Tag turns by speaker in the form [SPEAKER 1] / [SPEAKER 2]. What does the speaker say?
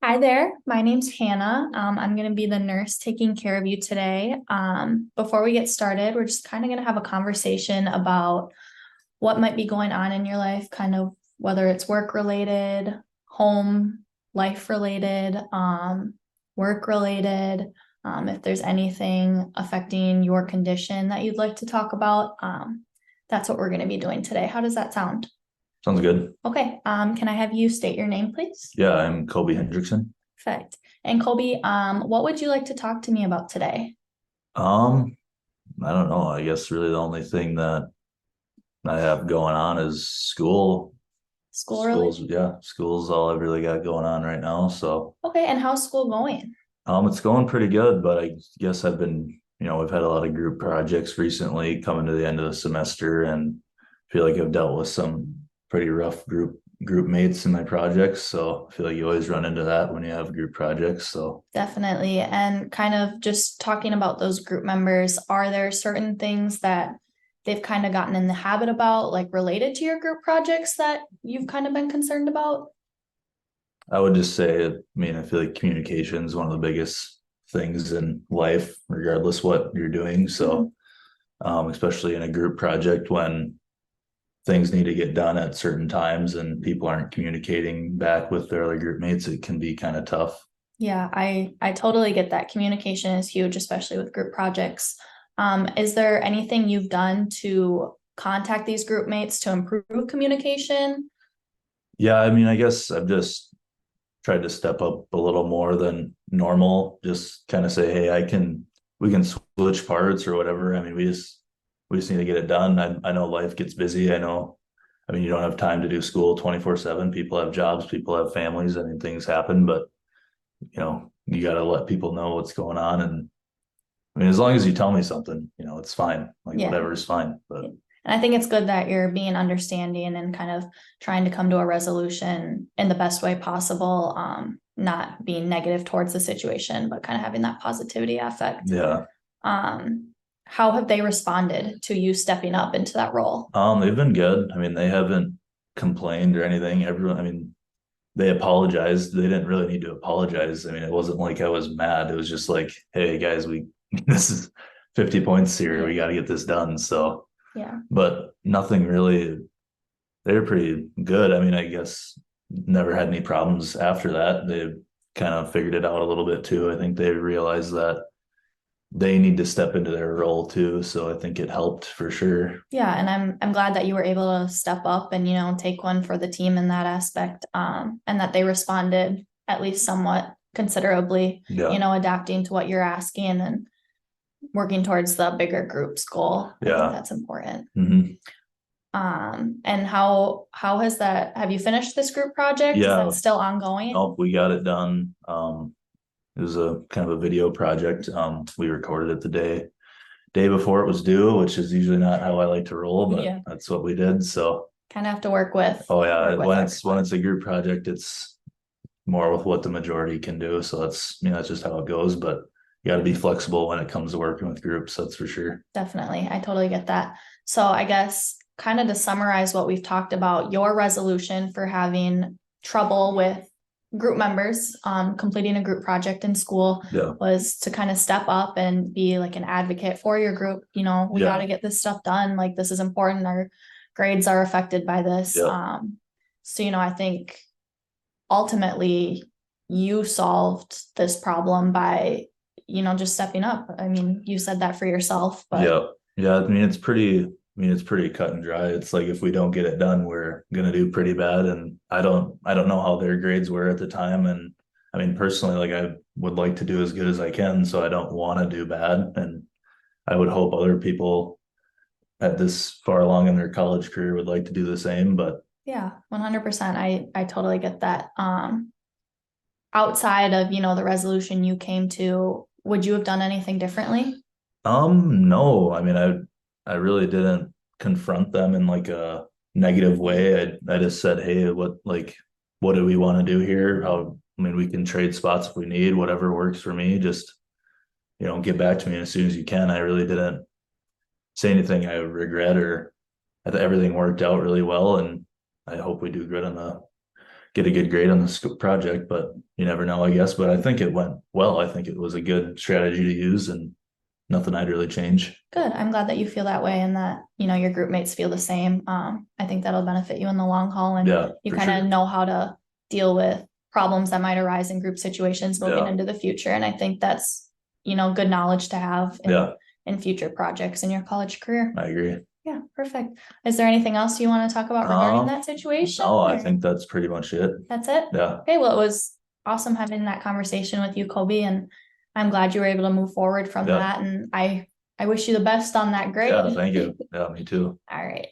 [SPEAKER 1] Hi there, my name's Hannah. I'm going to be the nurse taking care of you today. Before we get started, we're just kind of going to have a conversation about what might be going on in your life, kind of whether it's work related, home, life related, work related, if there's anything affecting your condition that you'd like to talk about. That's what we're going to be doing today. How does that sound?
[SPEAKER 2] Sounds good.
[SPEAKER 1] Okay, can I have you state your name, please?
[SPEAKER 2] Yeah, I'm Kobe Hendrickson.
[SPEAKER 1] Perfect. And Colby, what would you like to talk to me about today?
[SPEAKER 2] Um, I don't know. I guess really the only thing that I have going on is school.
[SPEAKER 1] School related?
[SPEAKER 2] School's all I've really got going on right now. So,
[SPEAKER 1] Okay, and how's school going?
[SPEAKER 2] it's going pretty good, but I guess I've been, we've had a lot of group projects recently coming to the end of the semester and feel like I've dealt with some pretty rough group mates in my projects. So I feel like you always run into that when you have group projects. So
[SPEAKER 1] Definitely. And kind of just talking about those group members, are there certain things that they've kind of gotten in the habit about, like related to your group projects that you've kind of been concerned about?
[SPEAKER 2] I would just say, I feel like communication is one of the biggest things in life, regardless what you're doing.
[SPEAKER 1] Mhm.
[SPEAKER 2] So, especially in a group project when things need to get done at certain times and people aren't communicating back with their other group mates, it can be kind of tough.
[SPEAKER 1] Yeah, I totally get that. Communication is huge, especially with group projects. Is there anything you've done to contact these group mates to improve communication?
[SPEAKER 2] Yeah, I guess I've just tried to step up a little more than normal. Just kind of say, hey, we can switch parts or whatever. We just need to get it done. I know life gets busy. You don't have time to do school 24/7. People have jobs, people have families. Things happen, but you got to let people know what's going on. And as long as you tell me something, it's fine. Like
[SPEAKER 1] Yeah.
[SPEAKER 2] whatever is fine. But
[SPEAKER 1] And I think it's good that you're being understanding and kind of trying to come to a resolution in the best way possible. Not being negative towards the situation, but kind of having that positivity affect.
[SPEAKER 2] yeah,
[SPEAKER 1] How have they responded to you stepping up into that role?
[SPEAKER 2] they've been good. They haven't complained or anything. They apologized. They didn't really need to apologize. It wasn't like I was mad. It was just like, hey guys, we this is 50 points here. We got to get this done. So,
[SPEAKER 1] Yeah.
[SPEAKER 2] but nothing really. They were pretty good. I guess never had any problems after that. They kind of figured it out a little bit too. I think they realized that they need to step into their role too. So I think it helped for sure.
[SPEAKER 1] Yeah, and I'm glad that you were able to step up and take one for the team in that aspect, and that they responded at least somewhat considerably,
[SPEAKER 2] Yeah.
[SPEAKER 1] adapting to what you're asking and working towards the bigger group's goal. I think
[SPEAKER 2] Yeah.
[SPEAKER 1] that's important.
[SPEAKER 2] Hmm.
[SPEAKER 1] And how has that? Have you finished this group project? Is that
[SPEAKER 2] Yeah.
[SPEAKER 1] still ongoing?
[SPEAKER 2] Nope, we got it done. It was a kind of a video project. We recorded it the day before it was due, which is usually not how I like to roll, but
[SPEAKER 1] Yeah,
[SPEAKER 2] that's what we did. So,
[SPEAKER 1] kind of have to work with
[SPEAKER 2] oh yeah, when
[SPEAKER 1] everyone.
[SPEAKER 2] it's a group project, it's more with what the majority can do. So that's just how it goes. But you got to be flexible when it comes to working with groups. That's for sure.
[SPEAKER 1] Definitely. I totally get that. So I guess kind of to summarize what we've talked about, your resolution for having trouble with group members completing a group project in school
[SPEAKER 2] Yeah,
[SPEAKER 1] was to kind of step up and be like an advocate for your group. We got
[SPEAKER 2] yeah,
[SPEAKER 1] to get this stuff done. Like this is important. Our grades are affected by this.
[SPEAKER 2] yeah,
[SPEAKER 1] So, I think ultimately you solved this problem by just stepping up. I mean, you said that for yourself, but
[SPEAKER 2] yeah, yeah. It's pretty cut and dry. It's like if we don't get it done, we're gonna do pretty bad. And I don't know how their grades were at the time. And personally, like I would like to do as good as I can, so I don't want to do bad. And I would hope other people at this far along in their college career would like to do the same. But
[SPEAKER 1] yeah, 100%. I totally get that. Outside of, the resolution you came to, would you have done anything differently?
[SPEAKER 2] no, I really didn't confront them in like a negative way. I just said, hey, what do we want to do here? We can trade spots if we need, whatever works for me. Just, get back to me as soon as you can. I really didn't say anything I would regret, or I thought everything worked out really well. And I hope we do good on the get a good grade on the project, but you never know, I guess. But I think it went well. I think it was a good strategy to use and nothing I'd really change.
[SPEAKER 1] Good. I'm glad that you feel that way and that, your group mates feel the same. I think that'll benefit you in the long haul and
[SPEAKER 2] Yeah,
[SPEAKER 1] you
[SPEAKER 2] for
[SPEAKER 1] kind of
[SPEAKER 2] sure.
[SPEAKER 1] know how to deal with problems that might arise in group situations moving
[SPEAKER 2] Yeah.
[SPEAKER 1] into the future. And I think that's, good knowledge to have
[SPEAKER 2] Yeah,
[SPEAKER 1] in future projects in your college career.
[SPEAKER 2] I agree.
[SPEAKER 1] Yeah, perfect. Is there anything else you want to talk about regarding
[SPEAKER 2] Um,
[SPEAKER 1] that situation?
[SPEAKER 2] No, I
[SPEAKER 1] or-
[SPEAKER 2] think that's pretty much it.
[SPEAKER 1] That's it?
[SPEAKER 2] Yeah.
[SPEAKER 1] Okay, well, it was awesome having that conversation with you, Kobe, and I'm glad you were able to move forward from
[SPEAKER 2] Yeah.
[SPEAKER 1] that. And I wish you the best on that grade.
[SPEAKER 2] Yeah, thank you. Yeah, me too.
[SPEAKER 1] All right.